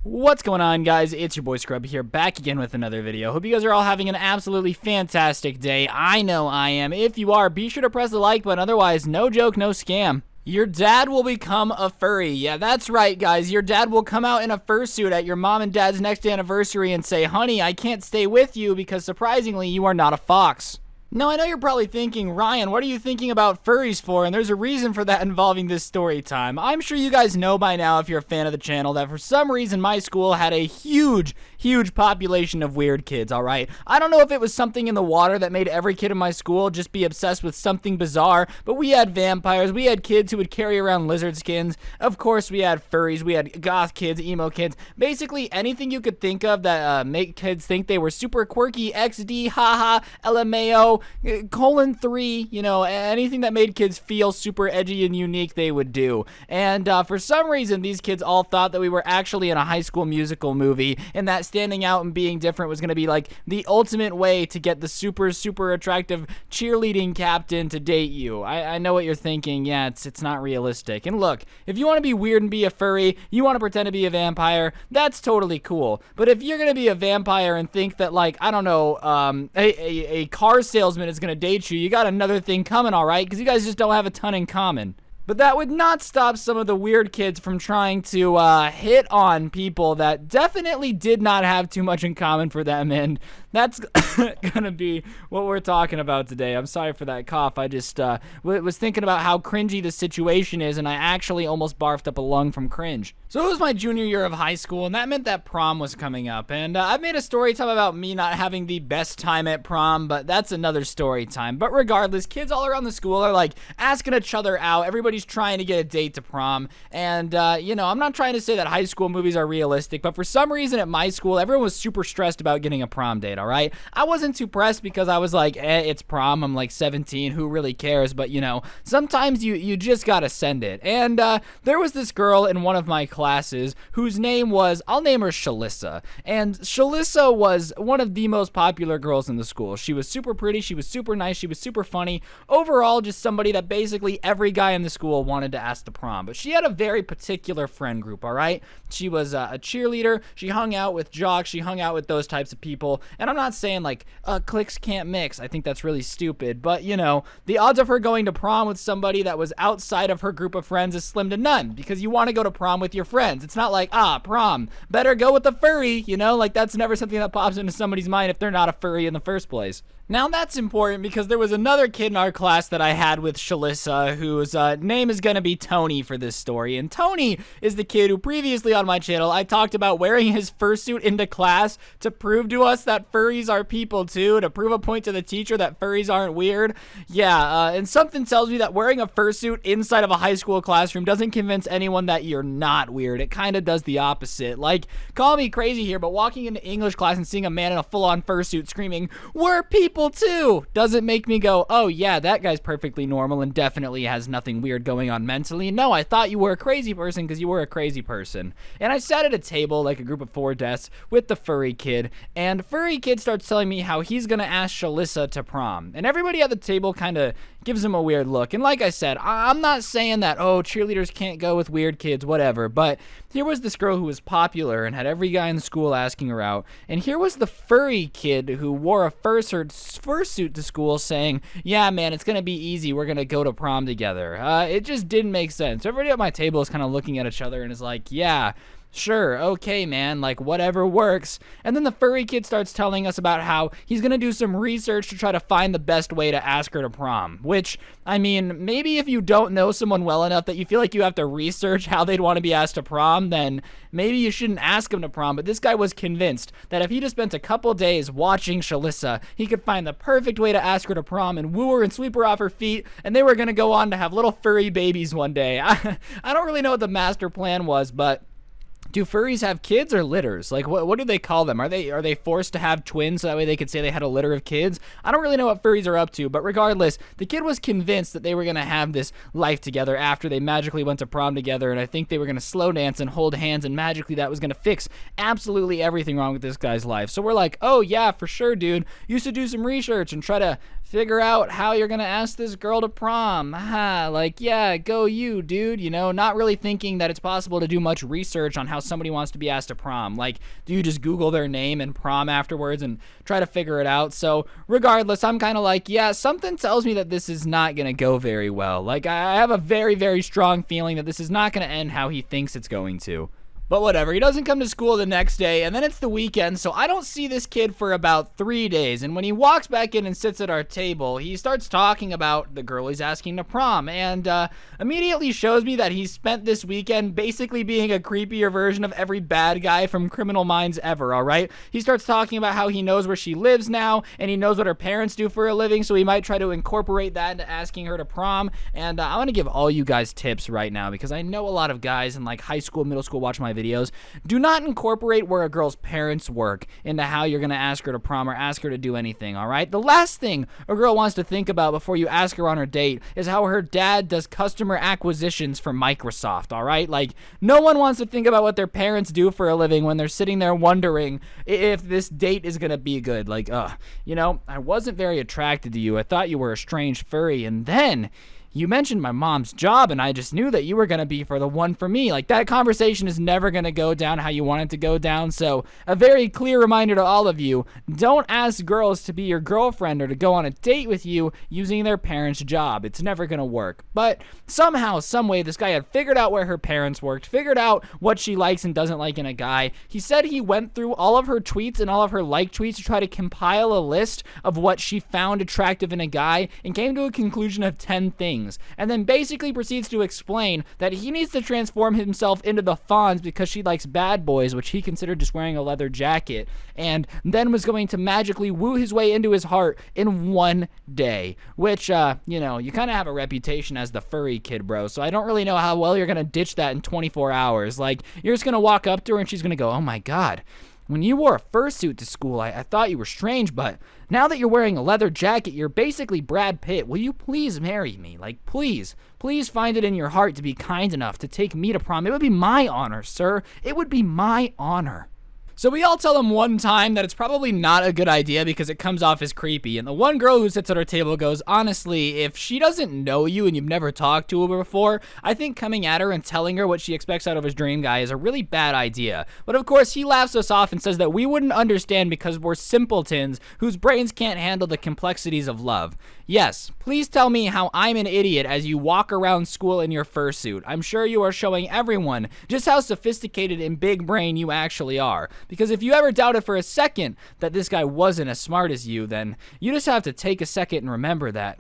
What's going on, guys? It's your boy Scrub here, back again with another video. Hope you guys are all having an absolutely fantastic day. I know I am. If you are, be sure to press the like button. Otherwise, no joke, no scam. Your dad will become a furry. Yeah, that's right, guys. Your dad will come out in a fursuit at your mom and dad's next anniversary and say, "Honey, I can't stay with you because surprisingly, you are not a fox." Now, I know you're probably thinking, Ryan, what are you thinking about furries for? And there's a reason for that involving this story time. I'm sure you guys know by now, if you're a fan of the channel, that for some reason my school had a huge population of weird kids, alright? I don't know if it was something in the water that made every kid in my school just be obsessed with something bizarre, but we had vampires, we had kids who would carry around lizard skins, of course we had furries, we had goth kids, emo kids, basically anything you could think of that make kids think they were super quirky, XD, haha, LMAO, :3, you know, anything that made kids feel super edgy and unique they would do. And for some reason, these kids all thought that we were actually in a High School Musical movie, and that standing out and being different was going to be like the ultimate way to get the super attractive cheerleading captain to date you. I know what you're thinking. Yeah, it's not realistic. And look, if you want to be weird and be a furry, you want to pretend to be a vampire, that's totally cool. But if you're going to be a vampire and think that, like, I don't know, a car salesman is gonna date you, you got another thing coming, alright? Because you guys just don't have a ton in common. But that would not stop some of the weird kids from trying to hit on people that definitely did not have too much in common for them, and that's gonna be what we're talking about today. I'm sorry for that cough. I just was thinking about how cringy the situation is, and I actually almost barfed up a lung from cringe. So it was my junior year of high school, and that meant that prom was coming up. And I've made a story time about me not having the best time at prom, but that's another story time. But regardless, kids all around the school are like asking each other out. Everybody's trying to get a date to prom. And, you know, I'm not trying to say that high school movies are realistic, but for some reason at my school, everyone was super stressed about getting a prom date, all right? I wasn't too pressed because I was like, it's prom. I'm like 17. Who really cares? But, you know, sometimes you just gotta send it. And there was this girl in one of my classes whose name was, I'll name her Shalissa. And Shalissa was one of the most popular girls in the school. She was super pretty, she was super nice, she was super funny. Overall, just somebody that basically every guy in the school wanted to ask to prom. But she had a very particular friend group, all right? She was a cheerleader, she hung out with jocks, she hung out with those types of people. And I'm not saying like, cliques can't mix. I think that's really stupid. But, you know, the odds of her going to prom with somebody that was outside of her group of friends is slim to none, because you want to go to prom with your friends. It's not like, prom, better go with the furry, you know, like that's never something that pops into somebody's mind if they're not a furry in the first place. Now that's important because there was another kid in our class that I had with Shalissa whose name is going to be Tony for this story. And Tony is the kid who previously on my channel I talked about wearing his fursuit into class to prove to us that furries are people too, to prove a point to the teacher that furries aren't weird. Yeah, and something tells me that wearing a fursuit inside of a high school classroom doesn't convince anyone that you're not weird. It kind of does the opposite. Like, call me crazy here, but walking into English class and seeing a man in a full-on fursuit screaming, "We're people too," doesn't make me go, oh yeah, that guy's perfectly normal and definitely has nothing weird going on mentally. No, I thought you were a crazy person because you were a crazy person. And I sat at a table, like a group of 4 desks, with the furry kid, and furry kid starts telling me how he's gonna ask Shalissa to prom. And everybody at the table kind of gives him a weird look. And like I said, I'm not saying that, oh, cheerleaders can't go with weird kids, whatever, but here was this girl who was popular and had every guy in the school asking her out, and here was the furry kid who wore a fursuit to school saying, yeah, man, it's gonna be easy, we're gonna go to prom together. It just didn't make sense. Everybody at my table is kind of looking at each other and is like, yeah, sure, okay, man, like, whatever works. And then the furry kid starts telling us about how he's gonna do some research to try to find the best way to ask her to prom. Which, I mean, maybe if you don't know someone well enough that you feel like you have to research how they'd want to be asked to prom, then maybe you shouldn't ask him to prom. But this guy was convinced that if he just spent a couple days watching Shalissa, he could find the perfect way to ask her to prom and woo her and sweep her off her feet, and they were gonna go on to have little furry babies one day. I don't really know what the master plan was, but do furries have kids or litters? Like, what do they call them? Are they forced to have twins so that way they could say they had a litter of kids? I don't really know what furries are up to, but regardless, the kid was convinced that they were going to have this life together after they magically went to prom together, and I think they were going to slow dance and hold hands, and magically that was going to fix absolutely everything wrong with this guy's life. So we're like, oh yeah, for sure, dude. You should do some research and try to figure out how you're gonna ask this girl to prom. Like, yeah, go you, dude. You know, not really thinking that it's possible to do much research on how how somebody wants to be asked to prom. Like, do you just Google their name and prom afterwards and try to figure it out? So regardless, I'm kind of like, yeah, something tells me that this is not going to go very well. Like, I have a very, very strong feeling that this is not going to end how he thinks it's going to. But whatever, he doesn't come to school the next day, and then it's the weekend, so I don't see this kid for about 3 days. And when he walks back in and sits at our table, he starts talking about the girl he's asking to prom, and immediately shows me that he's spent this weekend basically being a creepier version of every bad guy from Criminal Minds ever, alright? He starts talking about how he knows where she lives now, and he knows what her parents do for a living, so he might try to incorporate that into asking her to prom. And I want to give all you guys tips right now, because I know a lot of guys in like high school, middle school watch my videos. Do not incorporate where a girl's parents work into how you're going to ask her to prom or ask her to do anything, all right? The last thing a girl wants to think about before you ask her on her date is how her dad does customer acquisitions for Microsoft, all right? Like, no one wants to think about what their parents do for a living when they're sitting there wondering if this date is going to be good. Like, you know, I wasn't very attracted to you. I thought you were a strange furry, and then you mentioned my mom's job, and I just knew that you were going to be for the one for me. Like, that conversation is never going to go down how you want it to go down. So a very clear reminder to all of you, don't ask girls to be your girlfriend or to go on a date with you using their parents' job. It's never going to work. But somehow, some way, this guy had figured out where her parents worked, figured out what she likes and doesn't like in a guy. He said he went through all of her tweets and all of her like tweets to try to compile a list of what she found attractive in a guy and came to a conclusion of 10 things. And then basically proceeds to explain that he needs to transform himself into the Fonz because she likes bad boys, which he considered just wearing a leather jacket, and then was going to magically woo his way into his heart in one day, which, you know, you kind of have a reputation as the furry kid, bro, so I don't really know how well you're going to ditch that in 24 hours. Like, you're just going to walk up to her and she's going to go, oh my god, when you wore a fursuit to school, I thought you were strange, but now that you're wearing a leather jacket, you're basically Brad Pitt. Will you please marry me? Like, please find it in your heart to be kind enough to take me to prom. It would be my honor, sir. It would be my honor. So we all tell him one time that it's probably not a good idea because it comes off as creepy. And the one girl who sits at our table goes, honestly, if she doesn't know you and you've never talked to her before, I think coming at her and telling her what she expects out of his dream guy is a really bad idea. But of course, he laughs us off and says that we wouldn't understand because we're simpletons whose brains can't handle the complexities of love. Yes, please tell me how I'm an idiot as you walk around school in your fursuit. I'm sure you are showing everyone just how sophisticated and big brain you actually are. Because if you ever doubted for a second that this guy wasn't as smart as you, then you just have to take a second and remember that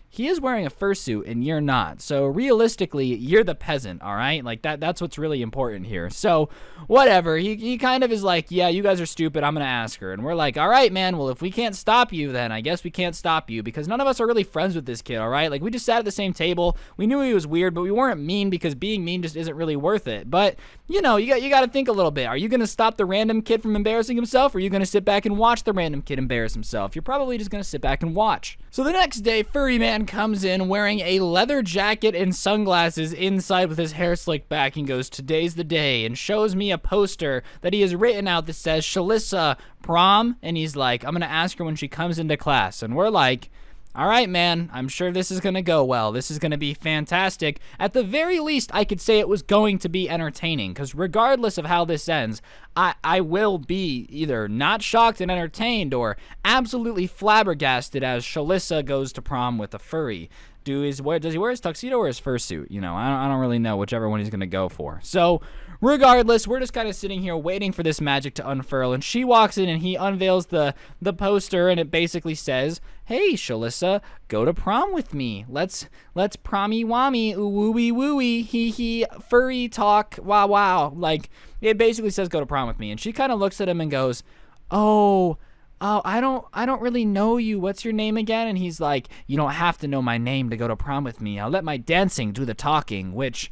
he is wearing a fursuit and you're not. So realistically, you're the peasant, all right? Like, that's what's really important here. So whatever, he kind of is like, yeah, you guys are stupid, I'm gonna ask her. And we're like, all right, man, well, if we can't stop you, then I guess we can't stop you, because none of us are really friends with this kid, all right? Like, we just sat at the same table, we knew he was weird, but we weren't mean because being mean just isn't really worth it. But, you know, you got to think a little bit. Are you gonna stop the random kid from embarrassing himself, or are you gonna sit back and watch the random kid embarrass himself? You're probably just gonna sit back and watch. So the next day, Furry Man comes in wearing a leather jacket and sunglasses inside with his hair slicked back and goes, today's the day, and shows me a poster that he has written out that says, Shalissa, prom, and he's like, I'm gonna ask her when she comes into class. And we're like, all right, man, I'm sure this is gonna go well. This is gonna be fantastic. At the very least, I could say it was going to be entertaining, because regardless of how this ends, I will be either not shocked and entertained or absolutely flabbergasted as Shalissa goes to prom with a furry. Does he wear his tuxedo or his fursuit? You know, I don't really know whichever one he's gonna go for. So regardless, we're just kind of sitting here waiting for this magic to unfurl, and she walks in and he unveils the poster, and it basically says, hey, Shalissa, go to prom with me. Let's prommy wommy, ooh wooey wooey, hee hee, furry talk, wow wow. Like, it basically says go to prom with me, and she kind of looks at him and goes, oh, I don't really know you. What's your name again? And he's like, you don't have to know my name to go to prom with me. I'll let my dancing do the talking, which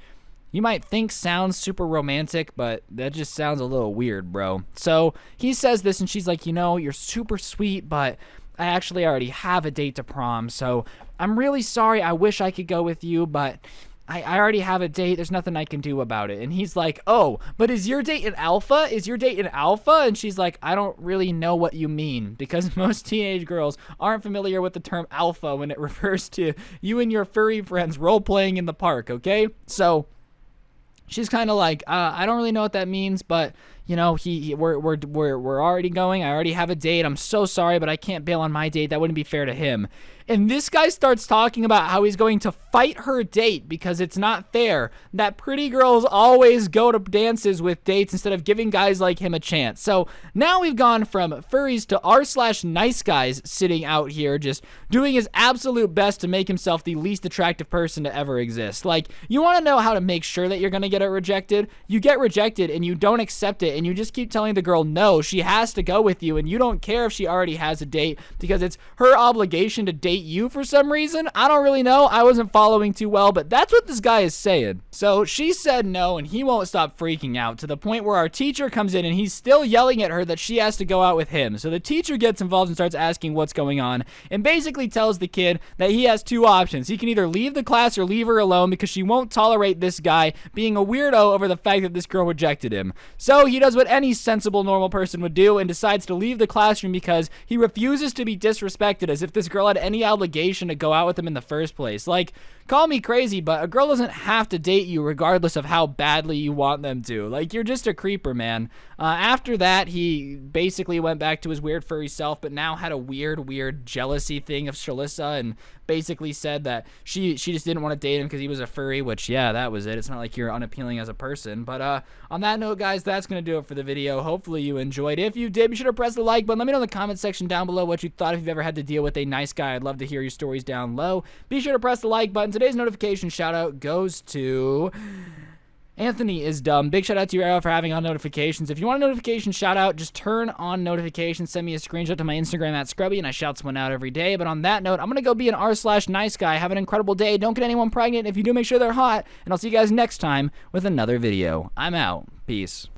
you might think sounds super romantic, but that just sounds a little weird, bro. So he says this, and she's like, you know, you're super sweet, but I actually already have a date to prom, so I'm really sorry. I wish I could go with you, but I already have a date. There's nothing I can do about it. And he's like, oh, but is your date an alpha? Is your date an alpha? And she's like, I don't really know what you mean, because most teenage girls aren't familiar with the term alpha when it refers to you and your furry friends role-playing in the park, okay? So She's kind of like, I don't really know what that means, but you know, we're already going. I already have a date. I'm so sorry, but I can't bail on my date. That wouldn't be fair to him. And this guy starts talking about how he's going to fight her date because it's not fair that pretty girls always go to dances with dates instead of giving guys like him a chance. So now we've gone from furries to r/nice guys sitting out here just doing his absolute best to make himself the least attractive person to ever exist. Like, you want to know how to make sure that you're going to get it rejected? You get rejected and you don't accept it and you just keep telling the girl no, she has to go with you, and you don't care if she already has a date because it's her obligation to date you for some reason. I don't really know. I wasn't following too well, but that's what this guy is saying. So she said no, and he won't stop freaking out to the point where our teacher comes in and he's still yelling at her that she has to go out with him. So the teacher gets involved and starts asking what's going on and basically tells the kid that he has two options. He can either leave the class or leave her alone because she won't tolerate this guy being a weirdo over the fact that this girl rejected him. So he does what any sensible normal person would do and decides to leave the classroom because he refuses to be disrespected, as if this girl had any obligation to go out with him in the first place. Like, call me crazy, but a girl doesn't have to date you regardless of how badly you want them to. Like, you're just a creeper, man. After that, he basically went back to his weird furry self, but now had a weird jealousy thing of Shalissa and basically said that she just didn't want to date him because he was a furry, which, yeah, that was it. It's not like you're unappealing as a person. But on that note, guys, that's going to do it for the video. Hopefully you enjoyed. If you did, be sure to press the like button. Let me know in the comment section down below what you thought. If you've ever had to deal with a nice guy, I'd love to hear your stories down low. Be sure to press the like button. Today's notification shout out goes to Anthony is dumb. Big shout out to you, Arrow, for having on notifications. If you want a notification shout out, just turn on notifications. Send me a screenshot to my Instagram at Scrubby, and I shout someone out every day. But on that note, I'm going to go be an r/nice guy. Have an incredible day. Don't get anyone pregnant. If you do, make sure they're hot. And I'll see you guys next time with another video. I'm out. Peace.